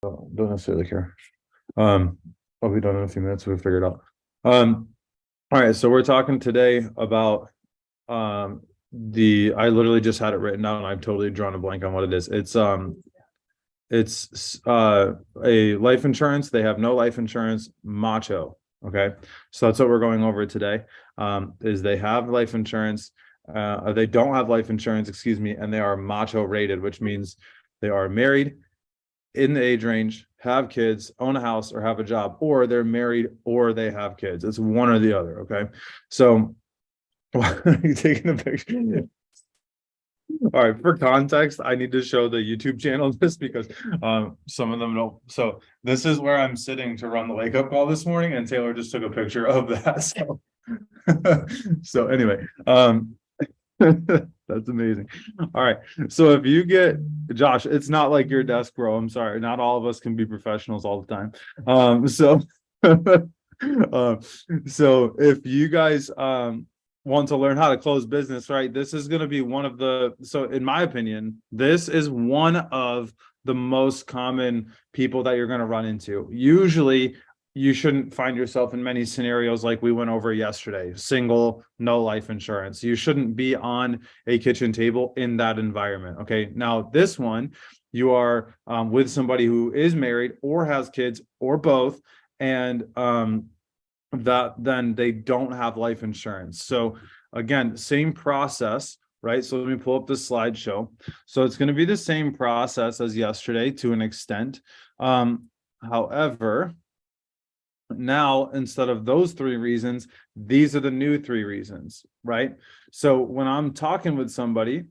Don't necessarily care. I'll be done in a few minutes. We'll figure it out. Um, all right. So we're talking today about I literally just had it written down and I've totally drawn a blank on what it is. It's a life insurance. They have no life insurance, MACHO. Okay. So that's what we're going over today. Is they have life insurance, they don't have life insurance, excuse me, and they are MACHO rated, which means they are married in the age range, have kids, own a house, or have a job, or they're married or they have kids. It's one or the other. Okay. So why are you taking a picture? All right, for context, I need to show the YouTube channel this because some of them don't. So this is where I'm sitting to run the wake up call this morning, and Taylor just took a picture of that. So, so anyway, that's amazing. All right. So if you get Josh, it's not like your desk, bro. I'm sorry. Not all of us can be professionals all the time. So uh, so if you guys want to learn how to close business, right? This is going to be one of the, so in my opinion, this is one of the most common people that you're going to run into. Usually you shouldn't find yourself in many scenarios like we went over yesterday, single, no life insurance. You shouldn't be on a kitchen table in that environment. Okay. Now this one, you are with somebody who is married or has kids or both. And that then they don't have life insurance. So again, same process, right? So let me pull up the slideshow. So it's going to be the same process as yesterday to an extent. However, now instead of those three reasons, these are the new three reasons, right? So when I'm talking with somebody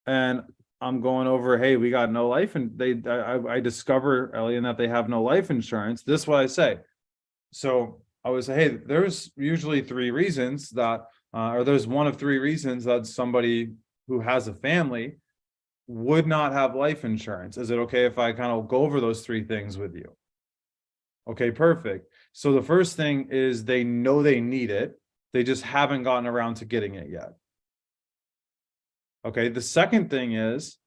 and I'm going over, hey, we got no life, and I discover, Ellie, that they have no life insurance. This is what I say. So I would say, hey, there's usually three reasons that, or there's one of three reasons that somebody who has a family would not have life insurance. Is it okay if I kind of go over those three things with you? Okay, perfect. So the first thing is they know they need it. They just haven't gotten around to getting it yet. Okay, the second thing is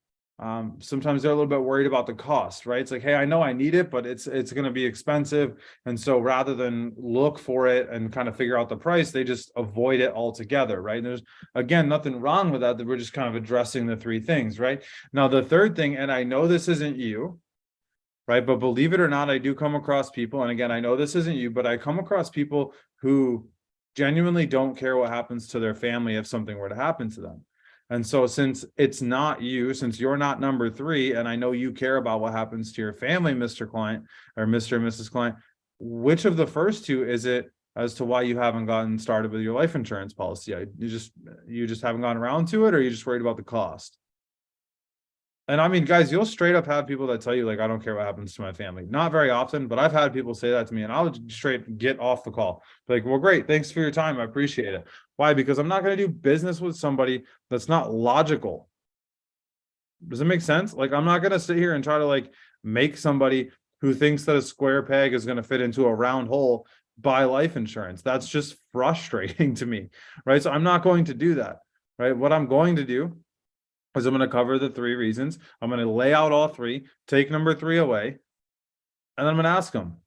sometimes they're a little bit worried about the cost, right? It's like, hey, I know I need it, but it's going to be expensive. And so rather than look for it and kind of figure out the price, they just avoid it altogether, right? And there's, again, nothing wrong with that, that we're just kind of addressing the three things, right? Now, the third thing, and I know this isn't you, right? But believe it or not, I do come across people, and again, I know this isn't you, but I come across people who genuinely don't care what happens to their family if something were to happen to them. And so since it's not you, since you're not number three, and I know you care about what happens to your family, Mr. Client or Mr. and Mrs. Client, which of the first two is it as to why you haven't gotten started with your life insurance policy? You just haven't gotten around to it, or you're just worried about the cost? And I mean, guys, you'll straight up have people that tell you, like, I don't care what happens to my family. Not very often, but I've had people say that to me, and I'll straight get off the call. Like, well, great. Thanks for your time. I appreciate it. Why? Because I'm not going to do business with somebody that's not logical. Does it make sense? Like, I'm not going to sit here and try to like make somebody who thinks that a square peg is going to fit into a round hole buy life insurance. That's just frustrating to me, right? So I'm not going to do that, right? What I'm going to do is I'm going to cover the three reasons. I'm going to lay out all three, take number three away, and then I'm going to ask them,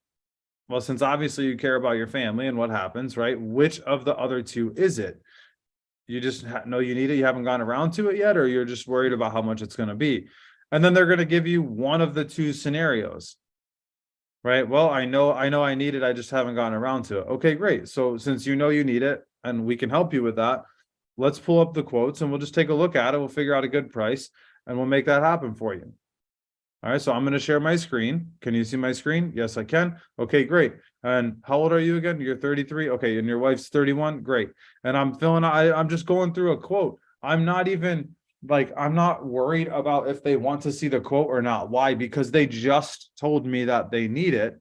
well, since obviously you care about your family and what happens, right? Which of the other two is it? You just know you need it, you haven't gone around to it yet, or you're just worried about how much it's going to be. And then they're going to give you one of the two scenarios, right? Well, I know I need it, I just haven't gotten around to it. Okay, great. So since you know you need it and we can help you with that, let's pull up the quotes and we'll just take a look at it. We'll figure out a good price and we'll make that happen for you. All right, so I'm going to share my screen. Can you see my screen? Yes, I can. Okay, great. And how old are you again? You're 33. Okay, and your wife's 31. Great. And I'm just going through a quote. I'm not even like, I'm not worried about if they want to see the quote or not. Why? Because they just told me that they need it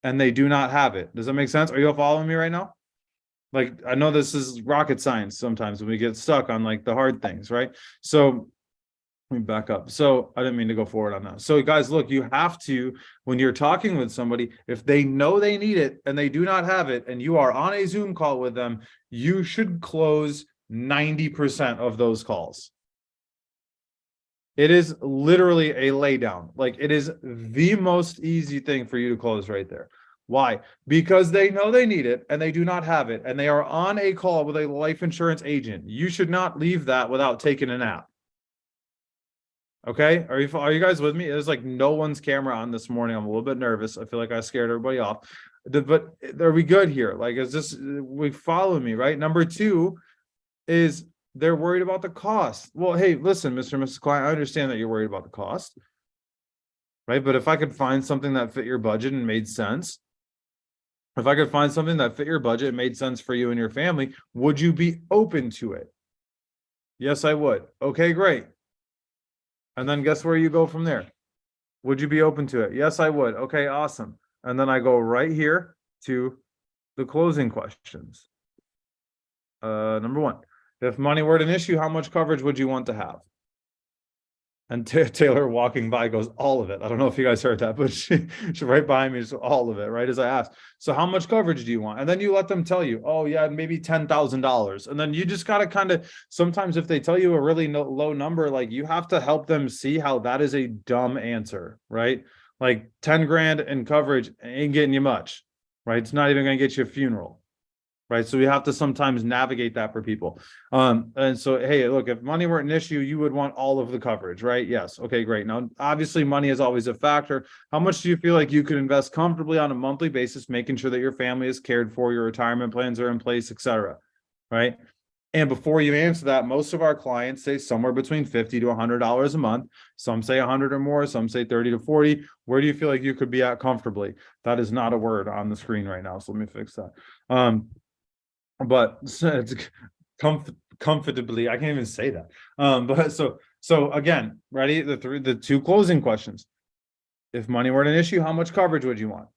and they do not have it. Does that make sense? Are you all following me right now? Like, I know this is rocket science sometimes when we get stuck on like the hard things, right? So let me back up. So I didn't mean to go forward on that. So guys, look, you have to, when you're talking with somebody, if they know they need it and they do not have it, and you are on a Zoom call with them, you should close 90% of those calls. It is literally a lay down. Like, it is the most easy thing for you to close right there. Why? Because they know they need it and they do not have it, and they are on a call with a life insurance agent. You should not leave that without taking a nap. Okay, are you guys with me? There's like no one's camera on this morning. I'm a little bit nervous. I feel like I scared everybody off. But are we good here? Like, is this, we follow me, right? Number two is they're worried about the cost. Well, hey, listen, Mr. and Mrs. Client, I understand that you're worried about the cost, right? But if I could find something that fit your budget and made sense, if I could find something that fit your budget and made sense for you and your family, would you be open to it? Yes, I would. Okay, great. And then guess where you go from there? Would you be open to it? Yes, I would. Okay, awesome. And then I go right here to the closing questions. Number one, if money were an issue, how much coverage would you want to have? And Taylor walking by goes, all of it. I don't know if you guys heard that, but she right behind me is all of it, right? As I asked, so how much coverage do you want? And then you let them tell you, oh yeah, maybe $10,000. And then you just got to kind of, sometimes if they tell you a really low number, like, you have to help them see how that is a dumb answer, right? Like 10 grand in coverage ain't getting you much, right? It's not even going to get you a funeral. Right. So we have to sometimes navigate that for people. And so, hey, look, if money weren't an issue, you would want all of the coverage, right? Yes. Okay, great. Now, obviously, money is always a factor. How much do you feel like you could invest comfortably on a monthly basis, making sure that your family is cared for, your retirement plans are in place, etc. Right. And before you answer that, most of our clients say somewhere between $50 to $100 a month. Some say 100 or more, some say 30 to 40. Where do you feel like you could be at comfortably? That is not a word on the screen right now. So let me fix that. But it's comfortably, I can't even say that. But so again, ready? The two closing questions. If money weren't an issue, how much coverage would you want?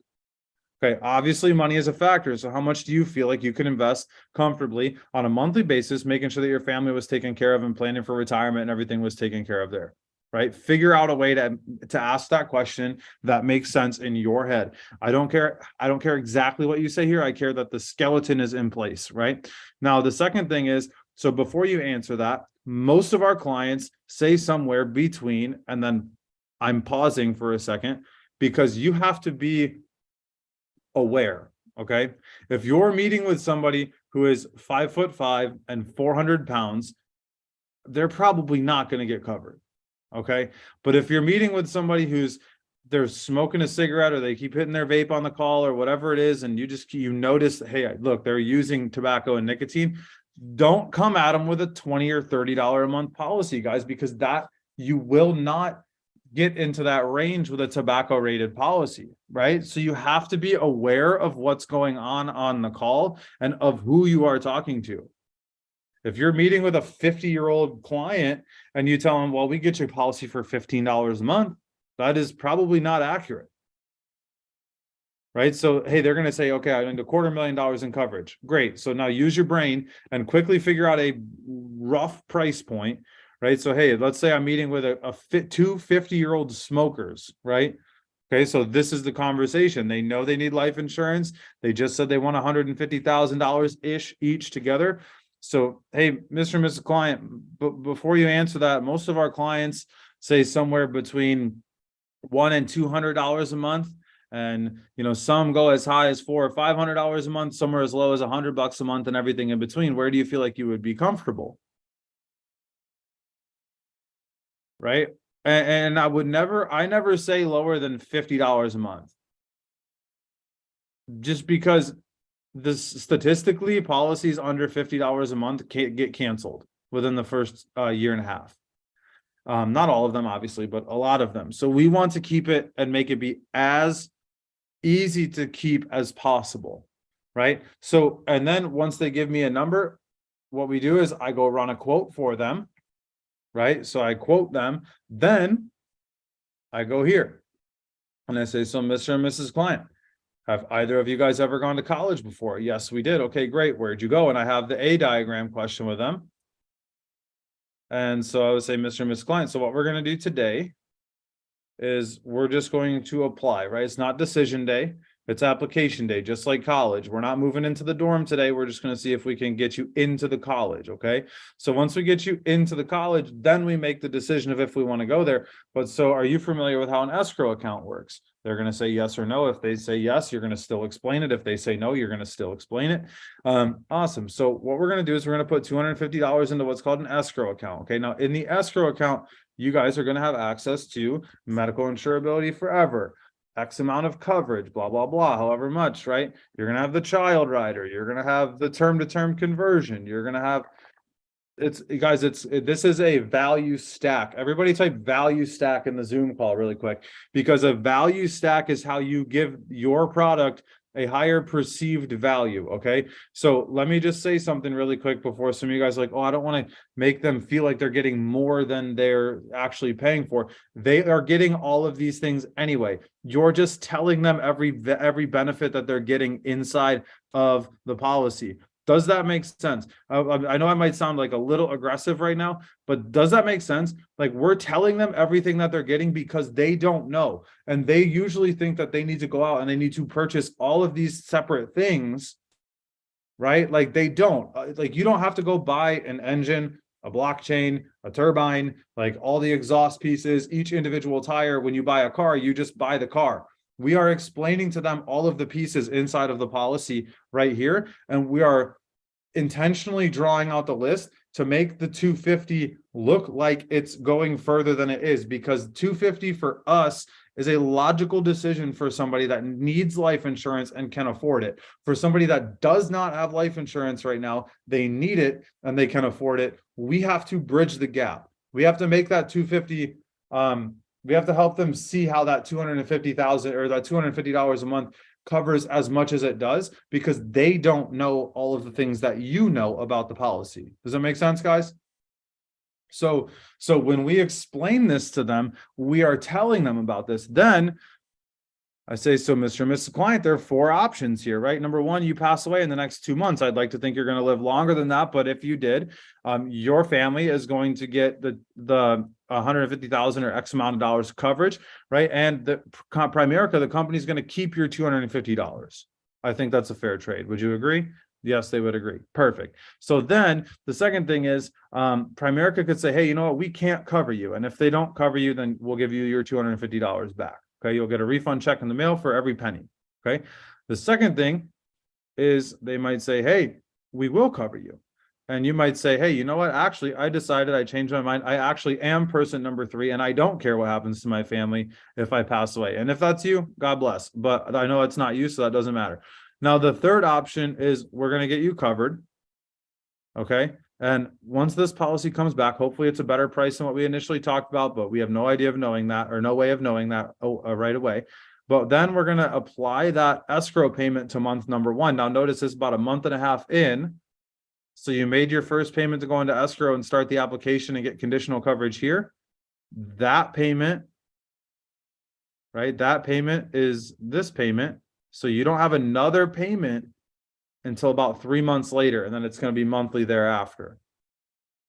Okay, obviously money is a factor. So how much do you feel like you can invest comfortably on a monthly basis, making sure that your family was taken care of and planning for retirement and everything was taken care of there? Right? Figure out a way to ask that question that makes sense in your head. I don't care exactly what you say here. I care that the skeleton is in place, right? Now, the second thing is, so before you answer that, most of our clients say somewhere between, and then I'm pausing for a second because you have to be aware. Okay. If you're meeting with somebody who is 5'5" and 400 pounds, they're probably not going to get covered. Okay. But if you're meeting with somebody they're smoking a cigarette or they keep hitting their vape on the call or whatever it is, and you notice, hey, look, they're using tobacco and nicotine, don't come at them with a $20 or $30 a month policy, guys, because that you will not get into that range with a tobacco rated policy, right? So you have to be aware of what's going on the call and of who you are talking to. If you're meeting with a 50-year-old client and you tell them, well, we get your policy for $15 a month, that is probably not accurate. Right? So, hey, they're going to say, okay, I need $250,000 in coverage. Great. So now use your brain and quickly figure out a rough price point, right? So, hey, let's say I'm meeting with two 50-year-old smokers, right? Okay, so this is the conversation. They know they need life insurance. They just said they want $150,000-ish each together. So, hey, Mr. and Mrs. Client, before you answer that, most of our clients say somewhere between $100 and $200 a month. And, some go as high as $400 or $500 a month, somewhere as low as $100 a month, and everything in between. Where do you feel like you would be comfortable? Right? And I never say lower than $50 a month. Just because statistically, policies under $50 a month can't get canceled within the first year and a half. Not all of them, obviously, but a lot of them. So we want to keep it and make it be as easy to keep as possible, right? So, and then once they give me a number, what we do is I go run a quote for them, right? So I quote them, then I go here and I say, so Mr. and Mrs. Client, have either of you guys ever gone to college before? Yes, we did. Okay, great. Where'd you go? And I have the A diagram question with them. And so I would say, Mr. and Mrs. Client, so what we're going to do today is we're just going to apply, right? It's not decision day. It's application day, just like college. We're not moving into the dorm today. We're just going to see if we can get you into the college. Okay. So once we get you into the college, then we make the decision of if we want to go there. But so are you familiar with how an escrow account works? They're going to say yes or no. If they say yes, you're going to still explain it. If they say no, you're going to still explain it. Awesome. So what we're going to do is we're going to put $250 into what's called an escrow account. Okay. Now in the escrow account, you guys are going to have access to medical insurability forever, X amount of coverage, blah, blah, blah, however much, right? You're going to have the child rider. You're going to have the term to term conversion. You're going to have, this is a value stack. Everybody type value stack in the Zoom call really quick, because a value stack is how you give your product a higher perceived value. Okay. So let me just say something really quick before some of you guys are like, oh, I don't want to make them feel like they're getting more than they're actually paying for. They are getting all of these things anyway. You're just telling them every benefit that they're getting inside of the policy. Does that make sense? I know I might sound like a little aggressive right now, but does that make sense? Like, we're telling them everything that they're getting because they don't know. And they usually think that they need to go out and they need to purchase all of these separate things, right? Like, they don't. Like, you don't have to go buy an engine, a blockchain, a turbine, like all the exhaust pieces, each individual tire. When you buy a car, you just buy the car. We are explaining to them all of the pieces inside of the policy right here. And we are intentionally drawing out the list to make the 250 look like it's going further than it is, because 250 for us is a logical decision for somebody that needs life insurance and can afford it. For somebody that does not have life insurance right now, they need it and they can afford it. We have to bridge the gap. We have to make that 250 we have to help them see how that 250,000 or that $250 a month covers as much as it does, because they don't know all of the things that you know about the policy. Does that make sense, guys? So when we explain this to them, we are telling them about this. Then I say, so Mr. and Mrs. Client, there are 4 options here, right? Number 1, you pass away in the next 2 months. I'd like to think you're going to live longer than that, but if you did, your family is going to get the 150,000 or X amount of dollars coverage, right? And the Primerica, the company, is going to keep your $250. I think that's a fair trade. Would you agree? Yes, they would agree. Perfect. So then the second thing is, Primerica could say, hey, you know what? We can't cover you. And if they don't cover you, then we'll give you your $250 back. Okay, you'll get a refund check in the mail for every penny. Okay. The second thing is they might say, hey, we will cover you. And you might say, hey, you know what? Actually, I decided, I changed my mind. I actually am person number 3, and I don't care what happens to my family if I pass away. And if that's you, God bless. But I know it's not you, so that doesn't matter. Now, the third option is we're going to get you covered. Okay. And once this policy comes back, hopefully it's a better price than what we initially talked about, but we have no idea of knowing that, or no way of knowing that right away. But then we're going to apply that escrow payment to month number 1. Now, notice this is about a month and a half in. So you made your first payment to go into escrow and start the application and get conditional coverage here. That payment, right? That payment is this payment. So you don't have another payment until about 3 months later, and then it's going to be monthly thereafter.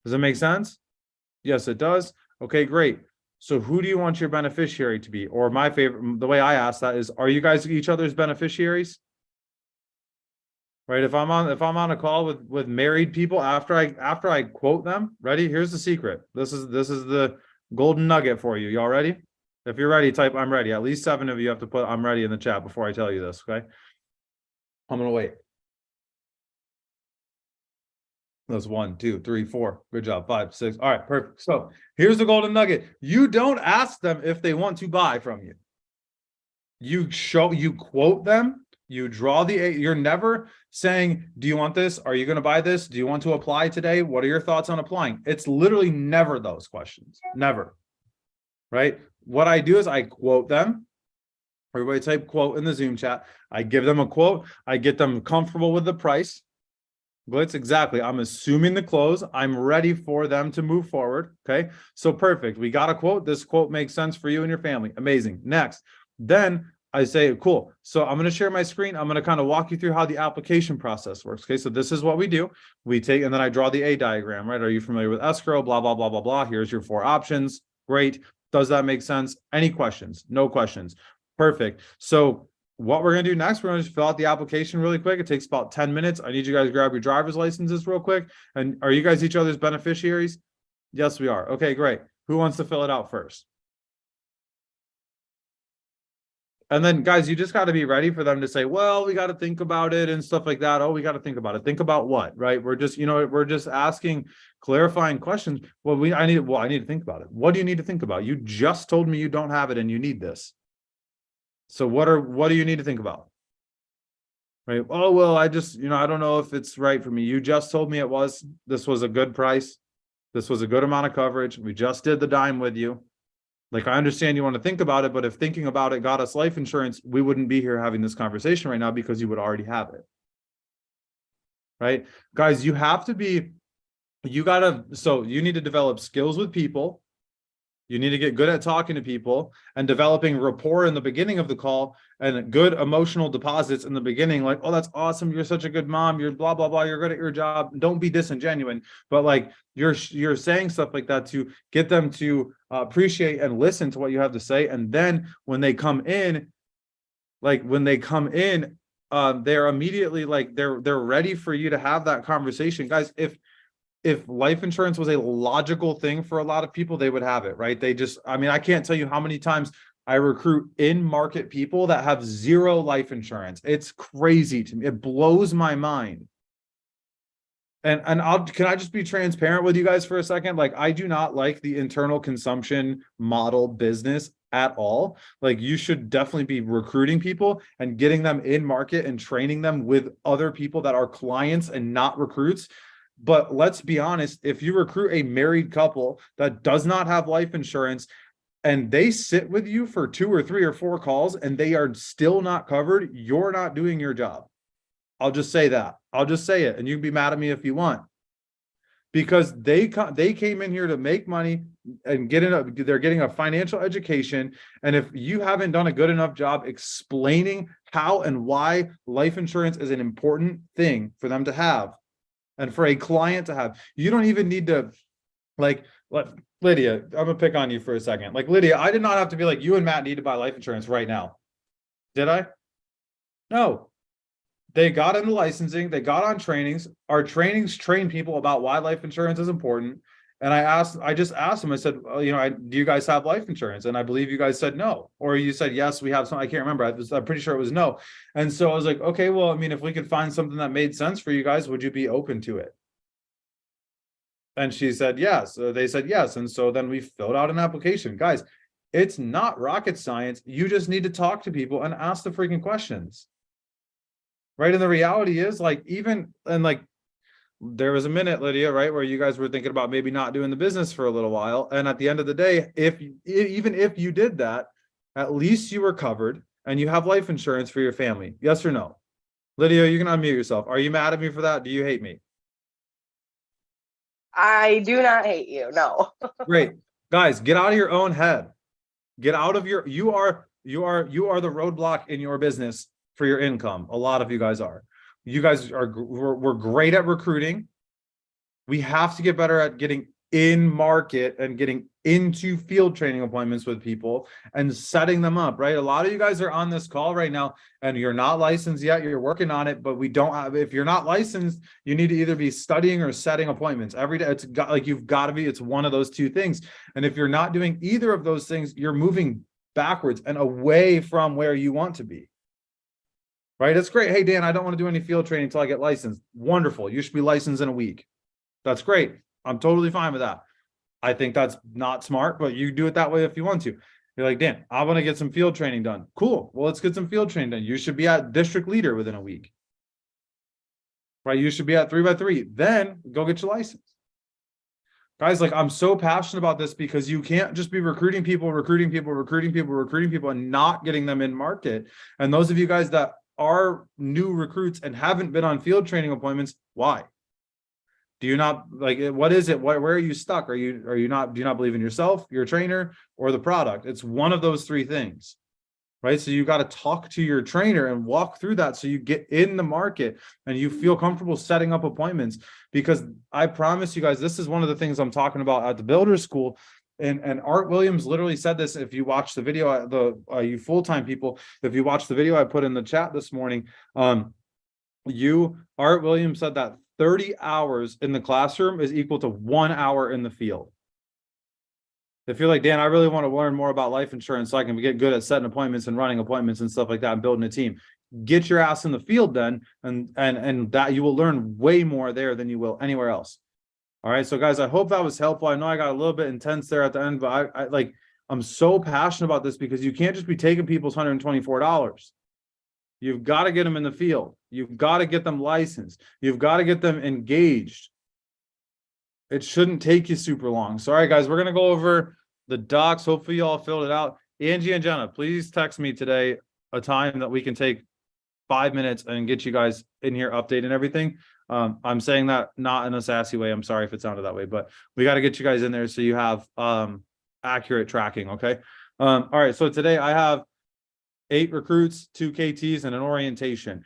Does that make sense? Yes, it does. Okay, great. So who do you want your beneficiary to be? Or my favorite, the way I ask that is, are you guys each other's beneficiaries? Right? If I'm on a call with married people, after I quote them, ready? Here's the secret. This is the golden nugget for you. Y'all ready? If you're ready, type I'm ready. At least 7 of you have to put I'm ready in the chat before I tell you this, okay? I'm gonna wait. That's 1, 2, 3, 4. Good job. 5, 6. All right, perfect. So here's the golden nugget. You don't ask them if they want to buy from you. You quote them, you draw you're never saying, do you want this? Are you going to buy this? Do you want to apply today? What are your thoughts on applying? It's literally never those questions. Never. Right? What I do is I quote them. Everybody type quote in the Zoom chat. I give them a quote. I get them comfortable with the price. Blitz, exactly. I'm assuming the close. I'm ready for them to move forward. Okay. So perfect. We got a quote. This quote makes sense for you and your family. Amazing. Next. Then I say, cool. So I'm going to share my screen. I'm going to kind of walk you through how the application process works. Okay. So this is what we do. We take, and then I draw the A diagram, right? Are you familiar with escrow? Blah, blah, blah, blah, blah. Here's your 4 options. Great. Does that make sense? Any questions? No questions. Perfect. So what we're going to do next, we're going to just fill out the application really quick. It takes about 10 minutes. I need you guys to grab your driver's licenses real quick. And are you guys each other's beneficiaries? Yes, we are. Okay, great. Who wants to fill it out first? And then, guys, you just got to be ready for them to say, well, we got to think about it and stuff like that. Oh, we got to think about it. Think about what, right? We're just, we're just asking clarifying questions. Well, I need to think about it. What do you need to think about? You just told me you don't have it and you need this. So what do you need to think about? Right. Oh, well, I just, I don't know if it's right for me. You just told me this was a good price. This was a good amount of coverage. We just did the dime with you. Like, I understand you want to think about it, but if thinking about it got us life insurance, we wouldn't be here having this conversation right now because you would already have it. Right? Guys, so you need to develop skills with people. You need to get good at talking to people and developing rapport in the beginning of the call and good emotional deposits in the beginning. Like, oh, that's awesome. You're such a good mom. You're blah, blah, blah. You're good at your job. Don't be disingenuous. But like you're saying stuff like that to get them to appreciate and listen to what you have to say. And then when they come in, they're immediately like, they're ready for you to have that conversation. Guys, if life insurance was a logical thing for a lot of people, they would have it, right? I can't tell you how many times I recruit in-market people that have zero life insurance. It's crazy to me. It blows my mind. And can I just be transparent with you guys for a second? Like, I do not like the internal consumption model business at all. Like, you should definitely be recruiting people and getting them in market and training them with other people that are clients and not recruits. But let's be honest, if you recruit a married couple that does not have life insurance and they sit with you for 2 or 3 or 4 calls and they are still not covered, you're not doing your job. I'll just say that. I'll just say it. And you can be mad at me if you want. Because they came in here to make money and they're getting a financial education. And if you haven't done a good enough job explaining how and why life insurance is an important thing for them to have, and for a client to have, you don't even need to, Lydia, I'm gonna pick on you for a second. Like, Lydia, I did not have to be like, you and Matt need to buy life insurance right now. Did I? No. They got into licensing, they got on trainings. Our trainings train people about why life insurance is important. And I just asked them, I said, do you guys have life insurance? And I believe you guys said no, or you said, yes, we have some, I can't remember. I'm pretty sure it was no. And so I was like, okay, well, if we could find something that made sense for you guys, would you be open to it? And she said, yes. They said, yes. And so then we filled out an application. Guys, it's not rocket science. You just need to talk to people and ask the freaking questions. Right. And the reality is, there was a minute, Lydia, right, where you guys were thinking about maybe not doing the business for a little while. And at the end of the day, even if you did that, at least you were covered and you have life insurance for your family. Yes or no? Lydia, you can unmute yourself. Are you mad at me for that? Do you hate me? I do not hate you. No. Great. Guys, get out of your own head. Get out of you are the roadblock in your business for your income. A lot of you guys are. You guys we're great at recruiting. We have to get better at getting in market and getting into field training appointments with people and setting them up, right? A lot of you guys are on this call right now and you're not licensed yet. You're working on it, but if you're not licensed, you need to either be studying or setting appointments every day. You've got to be, it's one of those two things. And if you're not doing either of those things, you're moving backwards and away from where you want to be. Right? It's great. Hey, Dan, I don't want to do any field training until I get licensed. Wonderful. You should be licensed in a week. That's great. I'm totally fine with that. I think that's not smart, but you do it that way if you want to. You're like, Dan, I want to get some field training done. Cool. Well, let's get some field training done. You should be at district leader within a week. Right? You should be at 3x3. Then go get your license. Guys, I'm so passionate about this because you can't just be recruiting people and not getting them in market. And those of you guys that are new recruits and haven't been on field training appointments, why? Do you not what is it? Where are you stuck? Do you not believe in yourself, your trainer, or the product? It's one of those 3 things, right? So you got to talk to your trainer and walk through that so you get in the market and you feel comfortable setting up appointments. Because I promise you guys, this is one of the things I'm talking about at the Builder School. and Art Williams literally said this. If you watch the video, you full-time people, if you watch the video I put in the chat this morning, Art Williams said that 30 hours in the classroom is equal to 1 hour in the field. If you're like, Dan, I really want to learn more about life insurance so I can get good at setting appointments and running appointments and stuff like that and building a team, get your ass in the field then, and that you will learn way more there than you will anywhere else. All right, so guys, I hope that was helpful. I know I got a little bit intense there at the end, but I'm so passionate about this because you can't just be taking people's $124. You've got to get them in the field. You've got to get them licensed. You've got to get them engaged. It shouldn't take you super long. So, all right, guys, we're going to go over the docs. Hopefully you all filled it out. Angie and Jenna, please text me today a time that we can take 5 minutes and get you guys in here updating everything. I'm saying that not in a sassy way. I'm sorry if it sounded that way, but we got to get you guys in there so you have accurate tracking. Okay. All right. So today I have 8 recruits, 2 KTs, and an orientation.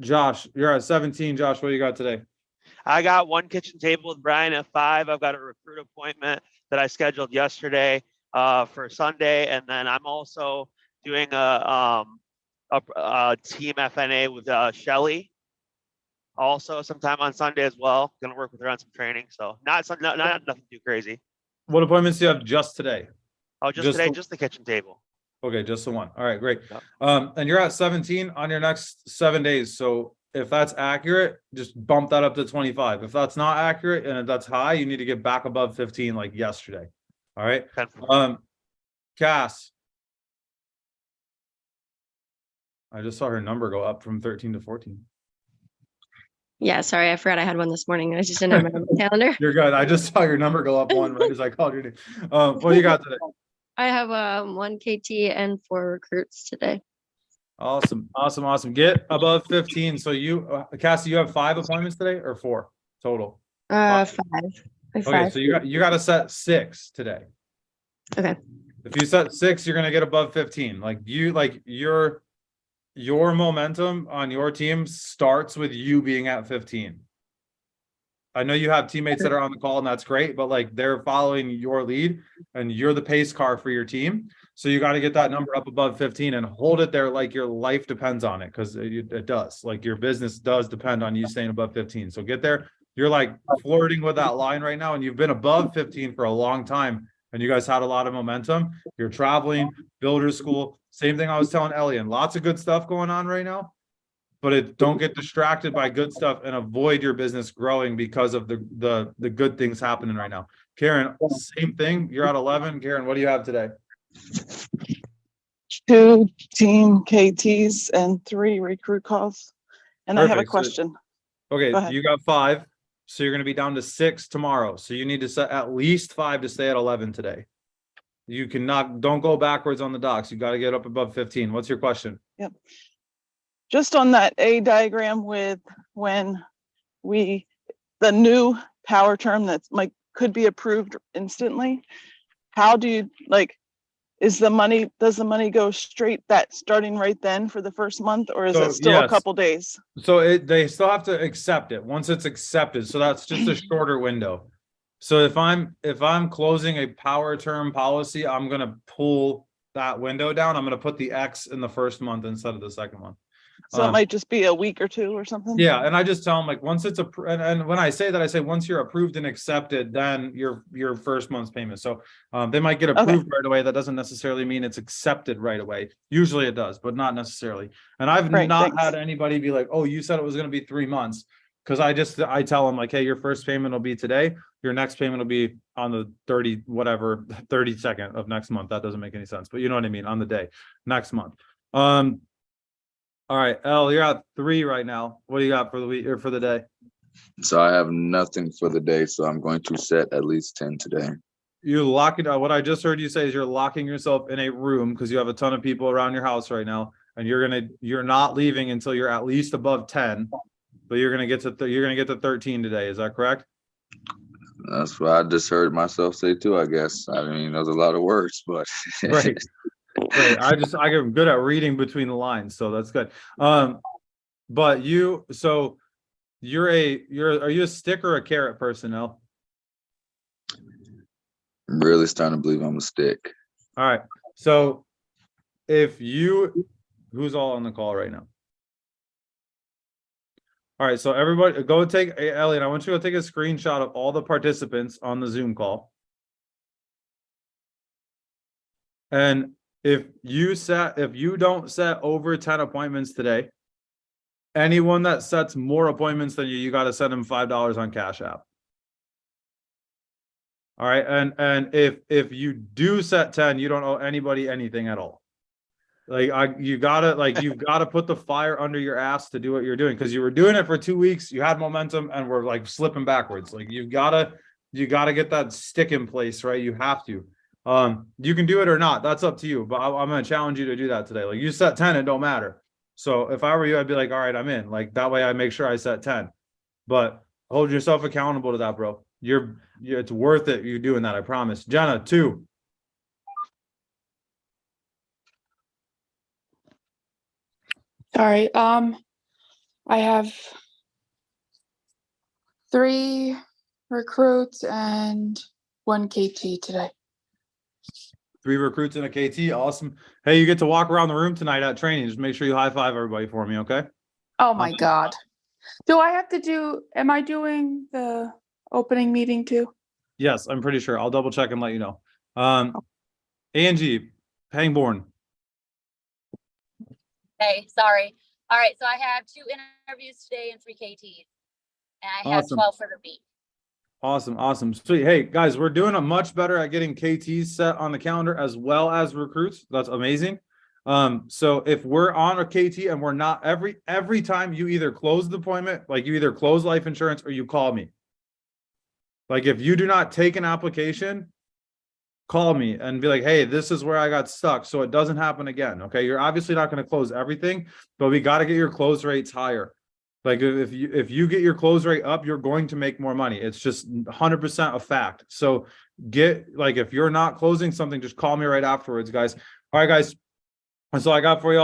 Josh, you're at 17. Josh, what do you got today? I got 1 kitchen table with Brian at 5. I've got a recruit appointment that I scheduled yesterday for Sunday, and then I'm also doing a team FNA with Shelly. Also, sometime on Sunday as well. Gonna work with her on some training, so not nothing too crazy. What appointments do you have just today? Oh, just today, just the kitchen table. Okay, just the one. All right, great. Yep. And you're at 17 on your next 7 days. So if that's accurate, just bump that up to 25. If that's not accurate and if that's high, you need to get back above 15 like yesterday. All right. Cass. I just saw her number go up from 13 to 14. Yeah, sorry, I forgot I had one this morning. I just didn't have it on my calendar. You're good. I just saw your number go up 1 right as I called your name. What do you got today? I have 1 KT and 4 recruits today. Awesome. Get above 15. So you, Cassie, you have 5 appointments today or 4 total? 5. Okay, so you got to set 6 today. Okay. If you set 6, you're gonna get above 15. Your momentum on your team starts with you being at 15. I know you have teammates that are on the call and that's great, but like they're following your lead and you're the pace car for your team. So you got to get that number up above 15 and hold it there like your life depends on it, because it does. Like your business does depend on you staying above 15. So get there. You're like flirting with that line right now and you've been above 15 for a long time and you guys had a lot of momentum. You're traveling, builder school. Same thing I was telling Ellie, and lots of good stuff going on right now. But don't get distracted by good stuff and avoid your business growing because of the good things happening right now. Karen, same thing. You're at 11. Karen, what do you have today? 2 team KTs and 3 recruit calls. And Perfect. I have a question. Okay, you got 5. So you're going to be down to 6 tomorrow. So you need to set at least 5 to stay at 11 today. You don't go backwards on the docs. You got to get up above 15. What's your question? Yep. Just on that A diagram with when the new power term that could be approved instantly, how do you does the money go straight starting right then for the first month, or is it still a couple days? So they still have to accept it once it's accepted. So that's just a shorter window. So if I'm closing a power term policy, I'm going to pull that window down. I'm going to put the X in the first month instead of the second month. So it might just be a week or 2 or something. Yeah, and I just tell them like once it's and when I say that, I say once you're approved and accepted, then your first month's payment. So they might get approved right away. That doesn't necessarily mean it's accepted right away. Usually it does, but not necessarily. And I've not had anybody be like, "Oh, you said it was going to be 3 months," because I tell them like, "Hey, your first payment will be today. Your next payment will be on the 32nd of next month." That doesn't make any sense, but you know what I mean, on the day next month. All right, Elle, you're at 3 right now. What do you got for the week or for the day? So I have nothing for the day, so I'm going to set at least 10 today. You're locking. What I just heard you say is you're locking yourself in a room because you have a ton of people around your house right now, and you're not leaving until you're at least above 10, but you're gonna get to 13 today. Is that correct? That's what I just heard myself say too, I guess. I mean, there's a lot of words, but Right. Right. I get good at reading between the lines, so that's good. But are you a stick or a carrot person, Elle? really starting to believe I'm a stick. All right. So who's all on the call right now? All right. So everybody go take, hey, Elliot, I want you to go take a screenshot of all the participants on the Zoom call. And if you don't set over 10 appointments today, anyone that sets more appointments than you got to send them $5 on Cash App. All right. And if you do set 10, you don't owe anybody anything at all. Like you've got to put the fire under your ass to do what you're doing, because you were doing it for 2 weeks, you had momentum, and we're like slipping backwards. Like you gotta get that stick in place, right? You have to. You can do it or not, that's up to you, but I'm gonna challenge you to do that today. Like you set 10, it don't matter. So if I were you, I'd be like, all right, I'm in. Like that way I make sure I set 10. But hold yourself accountable to that, bro. It's worth it. You're doing that, I promise. Jenna, 2. Sorry. I have 3 recruits and 1 KT today. 3 recruits and a KT. Awesome. Hey, you get to walk around the room tonight at training. Just make sure you high five everybody for me, okay? Oh my God. Am I doing the opening meeting too? Yes, I'm pretty sure. I'll double check and let you know. Angie, Pangborn. Hey, sorry. All right, so I have 2 interviews today and 3 KTs. And I have Awesome. 12 for the week. Awesome. Sweet. Hey, guys, we're doing a much better at getting KTs set on the calendar as well as recruits. That's amazing. So if we're on a KT and we're not, every time you either close the appointment, like you either close life insurance or you call me. Like if you do not take an application, call me and be like, hey, this is where I got stuck, so it doesn't happen again. Okay, you're obviously not going to close everything, but we got to get your close rates higher. Like if you get your close rate up, you're going to make more money. It's just 100% a fact. So if you're not closing something, just call me right afterwards, guys. All right, guys, that's all I got for you all.